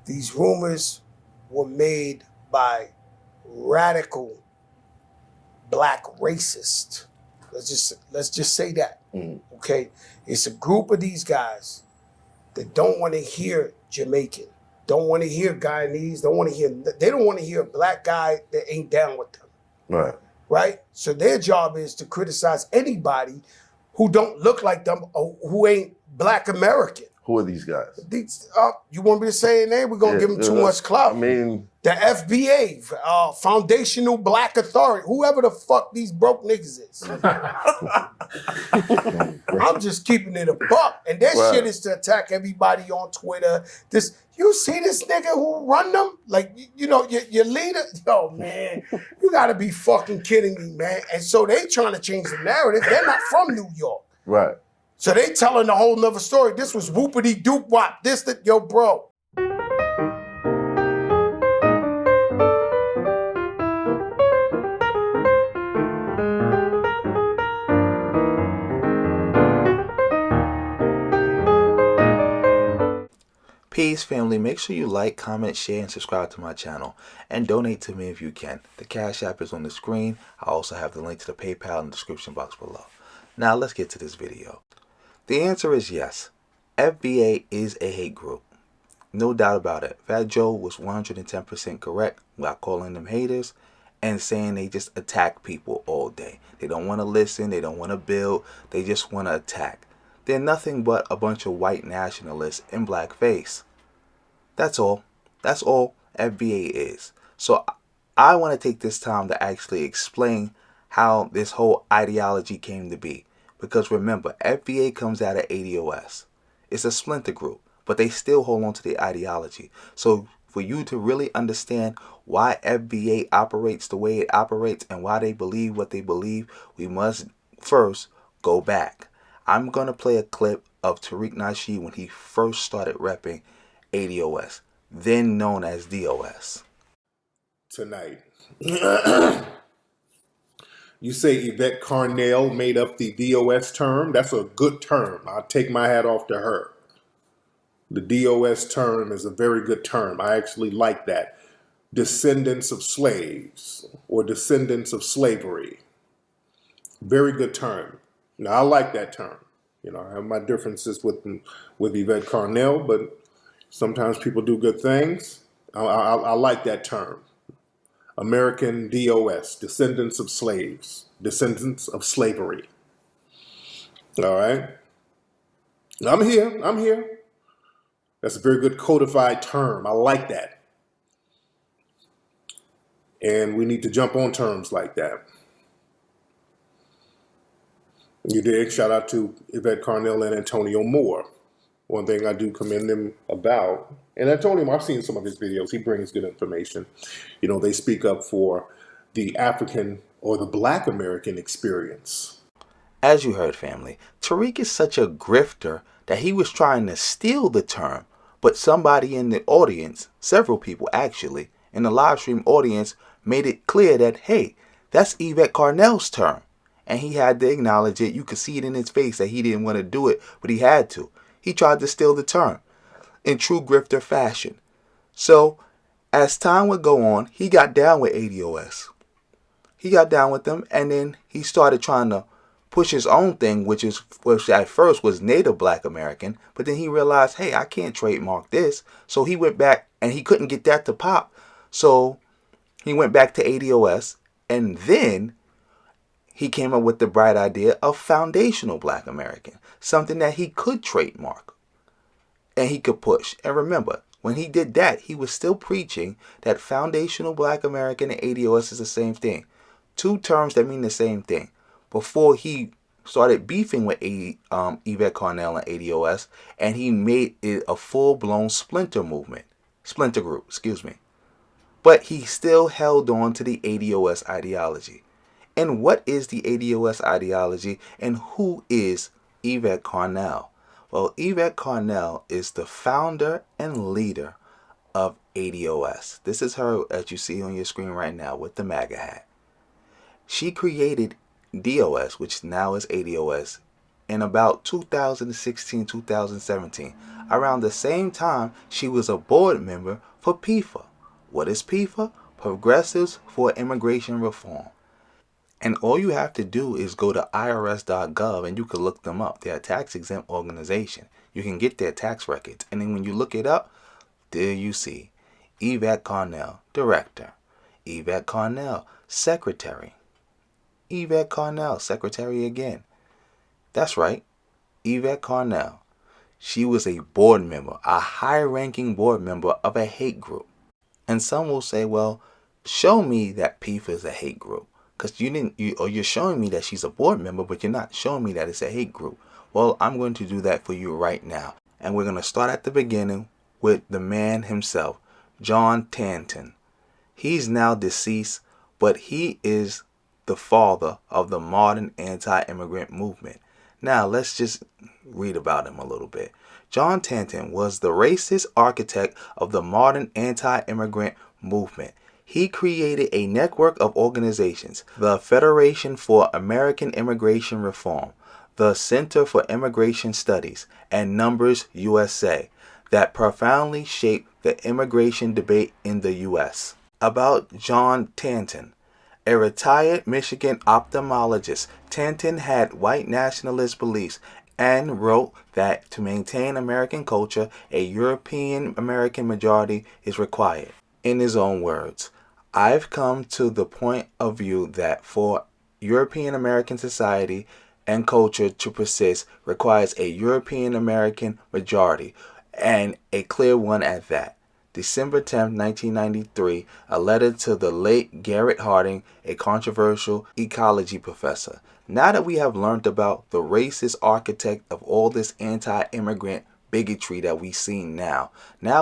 These rumors were made by radical black racists. Let's just say that. Okay? It's a group of these guys that don't want to hear Jamaican, don't want to hear Guyanese, they don't want to hear a black guy that ain't down with them. Right. Right? So their job is to criticize anybody who don't look like them or who ain't black American. Who are these guys? You want me to say their name? We're going to give them too much clout. I mean... The FBA, Foundational Black Authority, whoever the fuck these broke niggas is. I'm just keeping it a buck. And their shit is to attack everybody on Twitter. You see this nigga who run them? Like, your leader? Yo, man, you got to be fucking kidding me, man. And so they trying to change the narrative. They're not from New York. Right. So they telling a whole nother story. This was whoopity doop wop. Yo, bro. Peace, family. Make sure you like, comment, share, and subscribe to my channel. And donate to me if you can. The Cash App is on the screen. I also have the link to the PayPal in the description box below. Now let's get to this video. The answer is yes. FBA is a hate group. No doubt about it. Fat Joe was 110% correct about calling them haters and saying they just attack people all day. They don't want to listen. They don't want to build. They just want to attack. They're nothing but a bunch of white nationalists in blackface. That's all. That's all FBA is. So I want to take this time to actually explain how this whole ideology came to be. Because remember, FBA comes out of ADOS. It's a splinter group, but they still hold on to the ideology. So for you to really understand why FBA operates the way it operates and why they believe what they believe, we must first go back. I'm going to play a clip of Tariq Nasheed when he first started repping ADOS, then known as DOS. Tonight. You say Yvette Carnell made up the DOS term. That's a good term. I'll take my hat off to her. The DOS term is a very good term. I actually like that. Descendants of slaves or descendants of slavery. Very good term. Now, I like that term. I have my differences with Yvette Carnell, but sometimes people do good things. I like that term. American DOS, descendants of slaves, descendants of slavery. All right. I'm here. That's a very good codified term. I like that. And we need to jump on terms like that. You dig? Shout out to Yvette Carnell and Antonio Moore. One thing I do commend them about, and Antonio, I've seen some of his videos. He brings good information. They speak up for the African or the Black American experience. As you heard, family, Tariq is such a grifter that he was trying to steal the term, but somebody in the audience, several people actually, in the live stream audience, made it clear that, hey, that's Yvette Carnell's term. And he had to acknowledge it. You could see it in his face that he didn't want to do it, but he had to. He tried to steal the term in true grifter fashion. So as time would go on, he got down with ADOS. He got down with them, and then he started trying to push his own thing, which at first was Native Black American, but then he realized, hey, I can't trademark this. So he went back, and he couldn't get that to pop. So he went back to ADOS, and then he came up with the bright idea of Foundational Black American, something that he could trademark and he could push. And remember, when he did that, he was still preaching that Foundational Black American and ADOS is the same thing. Two terms that mean the same thing. Before he started beefing with Yvette Carnell and ADOS, and he made it a full-blown splinter group, excuse me. But he still held on to the ADOS ideology. And what is the ADOS ideology, and who is Yvette Carnell? Well, Yvette Carnell is the founder and leader of ADOS. This is her that you see on your screen right now with the MAGA hat. She created DOS, which now is ADOS, in about 2016, 2017. Around the same time, she was a board member for PIFA. What is PIFA? Progressives for Immigration Reform. And all you have to do is go to irs.gov and you can look them up. They're a tax-exempt organization. You can get their tax records. And then when you look it up, there you see Yvette Carnell, Director. Yvette Carnell, Secretary. Yvette Carnell, Secretary again. That's right, Yvette Carnell. She was a board member, a high-ranking board member of a hate group. And some will say, well, show me that PIFA is a hate group. Because you're showing me that she's a board member, but you're not showing me that it's a hate group. Well, I'm going to do that for you right now. And we're going to start at the beginning with the man himself, John Tanton. He's now deceased, but he is the father of the modern anti-immigrant movement. Now, let's just read about him a little bit. John Tanton was the racist architect of the modern anti-immigrant movement. He created a network of organizations, the Federation for American Immigration Reform, the Center for Immigration Studies, and Numbers USA, that profoundly shaped the immigration debate in the U.S. About John Tanton. A retired Michigan ophthalmologist, Tanton had white nationalist beliefs and wrote that to maintain American culture, a European American majority is required. In his own words, I've come to the point of view that for European American society and culture to persist requires a European American majority, and a clear one at that. December 10, 1993, a letter to the late Garrett Harding, a controversial ecology professor. Now that we have learned about the racist architect of all this anti-immigrant bigotry that we see now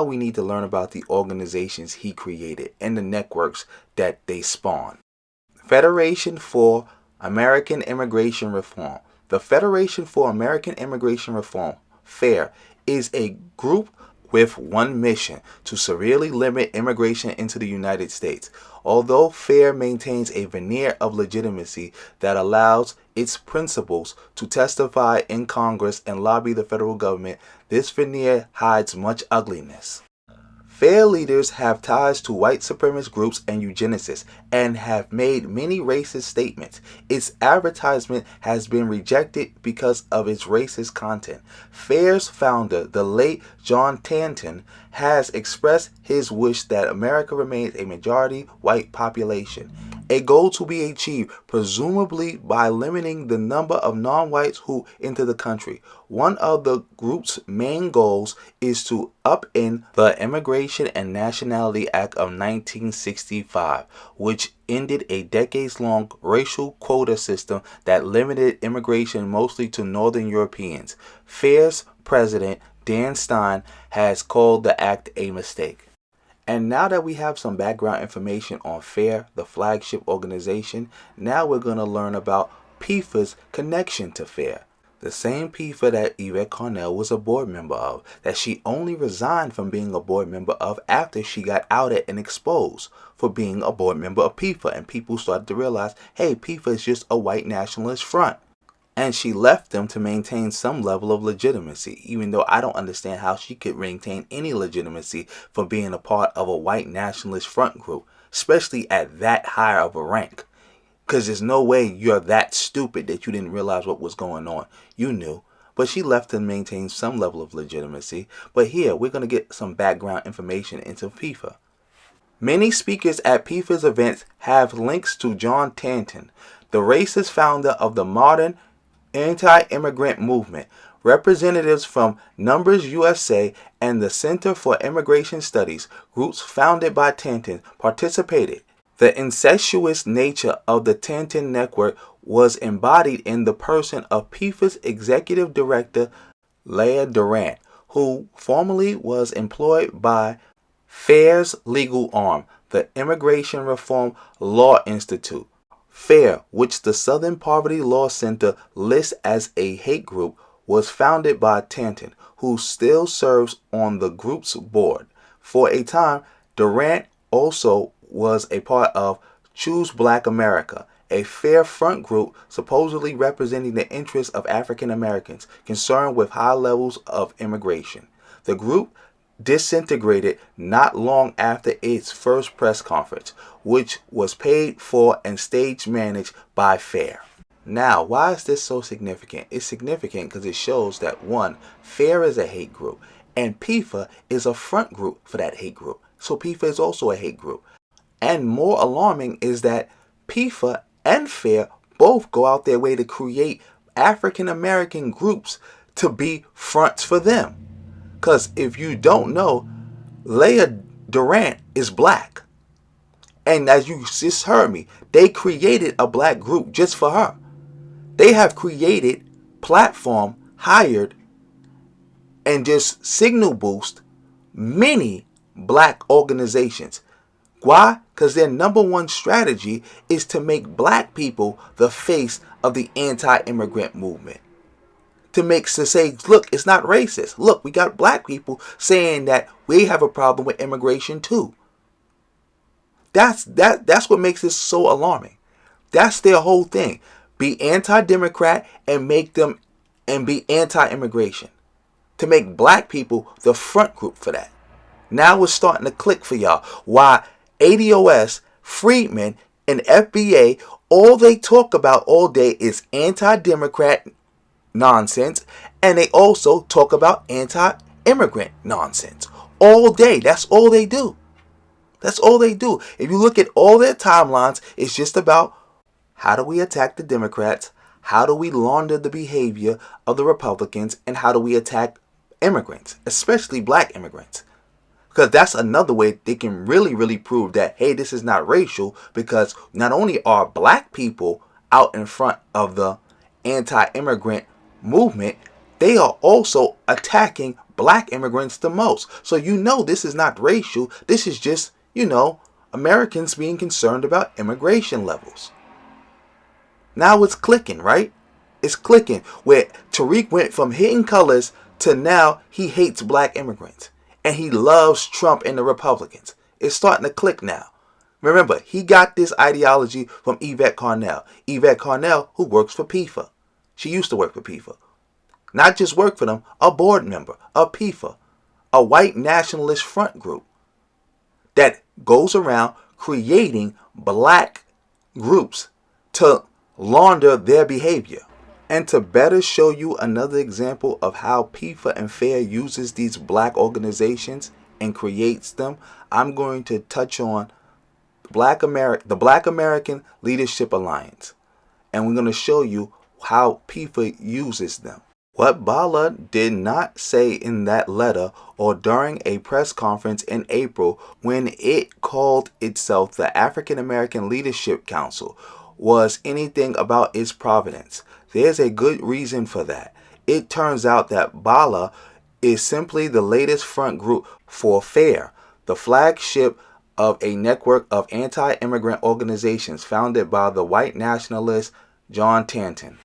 we need to learn about the organizations he created and the networks that they spawned. Federation for American Immigration Reform. The Federation for American Immigration Reform, FAIR, is a group with one mission: to severely limit immigration into the United States. Although FAIR maintains a veneer of legitimacy that allows its principals to testify in Congress and lobby the federal government, this veneer hides much ugliness. FAIR leaders have ties to white supremacist groups and eugenicists and have made many racist statements. Its advertisement has been rejected because of its racist content. FAIR's founder, the late John Tanton, has expressed his wish that America remains a majority white population, a goal to be achieved presumably by limiting the number of non-whites who enter the country. One of the group's main goals is to upend the Immigration and Nationality Act of 1965, which ended a decades-long racial quota system that limited immigration mostly to Northern Europeans. FAIR's president, Dan Stein, has called the act a mistake. And now that we have some background information on FAIR, the flagship organization, now we're going to learn about PIFA's connection to FAIR. The same PIFA that Yvette Carnell was a board member of, that she only resigned from being a board member of after she got outed and exposed for being a board member of PIFA. And people started to realize, hey, PIFA is just a white nationalist front. And she left them to maintain some level of legitimacy, even though I don't understand how she could maintain any legitimacy for being a part of a white nationalist front group, especially at that high of a rank. Because there's no way you're that stupid that you didn't realize what was going on. You knew. But she left to maintain some level of legitimacy. But here, we're going to get some background information into PIFA. Many speakers at PIFA's events have links to John Tanton, the racist founder of the modern anti-immigrant movement. Representatives from Numbers USA and the Center for Immigration Studies, groups founded by Tanton, participated. The incestuous nature of the Tanton network was embodied in the person of PIFA's executive director, Leah Durant, who formerly was employed by FAIR's legal arm, the Immigration Reform Law Institute. FAIR, which the Southern Poverty Law Center lists as a hate group, was founded by Tanton, who still serves on the group's board. For a time, Durant also was a part of Choose Black America, a FAIR front group supposedly representing the interests of African Americans concerned with high levels of immigration. The group disintegrated not long after its first press conference, which was paid for and stage managed by FAIR. Now, why is this so significant? It's significant because it shows that one, FAIR is a hate group, and PIFA is a front group for that hate group. So PIFA is also a hate group. And more alarming is that PIFA and FAIR both go out their way to create African American groups to be fronts for them. Because if you don't know, Leah Durant is black. And as you just heard me, they created a black group just for her. They have created, platform, hired, and just signal boost many black organizations. Why? Because their number one strategy is to make black people the face of the anti-immigrant movement. To say, look, it's not racist. Look, we got black people saying that we have a problem with immigration too. That's what makes this so alarming. That's their whole thing. Be anti-democrat and be anti-immigration. To make black people the front group for that. Now it's starting to click for y'all. Why ADOS, Freedmen, and FBA, all they talk about all day is anti-democrat nonsense, and they also talk about anti-immigrant nonsense all day. That's all they do. That's all they do. If you look at all their timelines, it's just about how do we attack the Democrats, how do we launder the behavior of the Republicans, and how do we attack immigrants, especially black immigrants. Because that's another way they can really, really prove that, hey, this is not racial, because not only are black people out in front of the anti-immigrant movement, they are also attacking black immigrants the most. So you know this is not racial. This is just, Americans being concerned about immigration levels. Now it's clicking, right? It's clicking where Tariq went from hitting colors to now he hates black immigrants. And he loves Trump and the Republicans. It's starting to click now. Remember, he got this ideology from Yvette Carnell. Yvette Carnell, who works for PIFA. She used to work for PIFA. Not just work for them, a board member of PIFA. A white nationalist front group that goes around creating black groups to launder their behavior. And to better show you another example of how PIFA and FAIR uses these black organizations and creates them, I'm going to touch on the Black American Leadership Alliance. And we're going to show you how PIFA uses them. What Bala did not say in that letter or during a press conference in April when it called itself the African American Leadership Council was anything about its provenance. There's a good reason for that. It turns out that Bala is simply the latest front group for FAIR, the flagship of a network of anti-immigrant organizations founded by the white nationalist John Tanton.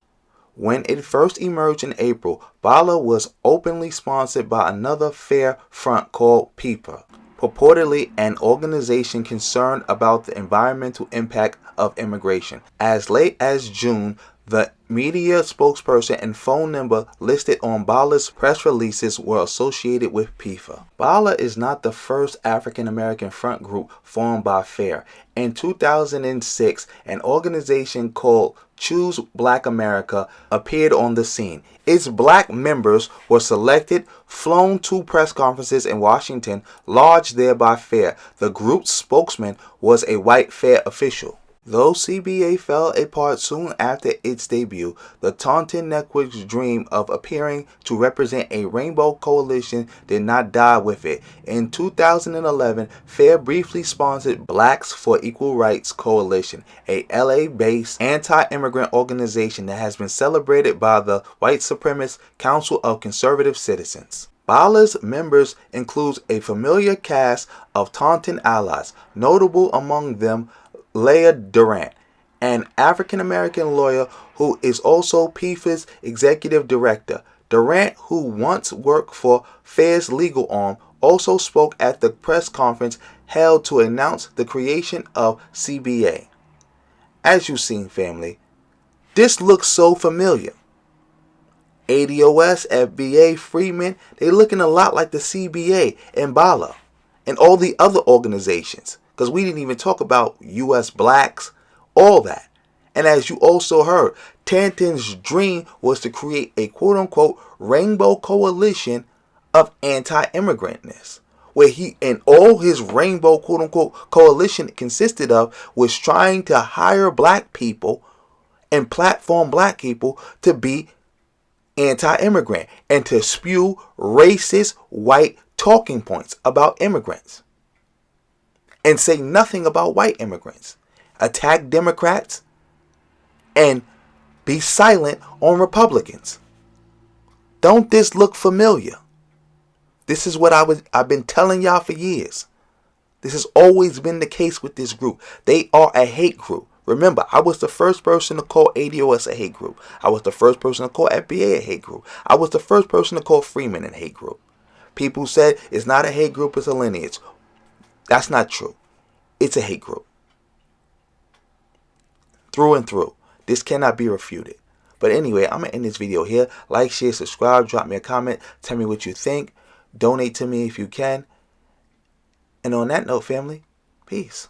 When it first emerged in April, Bala was openly sponsored by another FAIR front called PIFA, purportedly an organization concerned about the environmental impact of immigration. As late as June, the media spokesperson and phone number listed on Bala's press releases were associated with PIFA. Bala is not the first African American front group formed by FAIR. In 2006, an organization called Choose Black America appeared on the scene. Its black members were selected, flown to press conferences in Washington, lodged there by FAIR. The group's spokesman was a white FAIR official. Though CBA fell apart soon after its debut, the Taunton Network's dream of appearing to represent a rainbow coalition did not die with it. In 2011, FAIR briefly sponsored Blacks for Equal Rights Coalition, a LA-based anti-immigrant organization that has been celebrated by the white supremacist Council of Conservative Citizens. Bala's members include a familiar cast of Taunton allies, notable among them Leah Durant, an African-American lawyer who is also PIFA's executive director. Durant, who once worked for FAIR's legal arm, also spoke at the press conference held to announce the creation of CBA. As you've seen, family, this looks so familiar. ADOS, FBA, Freeman, they looking a lot like the CBA and BALA and all the other organizations. Because we didn't even talk about U.S. blacks, all that. And as you also heard, Tanton's dream was to create a quote-unquote rainbow coalition of anti-immigrantness, where he and all his rainbow quote-unquote coalition consisted of was trying to hire black people and platform black people to be anti-immigrant and to spew racist white talking points about immigrants and say nothing about white immigrants, attack Democrats, and be silent on Republicans. Don't this look familiar? This is what I've been telling y'all for years. This has always been the case with this group. They are a hate group. Remember, I was the first person to call ADOS a hate group. I was the first person to call FBA a hate group. I was the first person to call Freeman a hate group. People said it's not a hate group, it's a lineage. That's not true. It's a hate group. Through and through. This cannot be refuted. But anyway, I'm going to end this video here. Like, share, subscribe, drop me a comment. Tell me what you think. Donate to me if you can. And on that note, family, peace.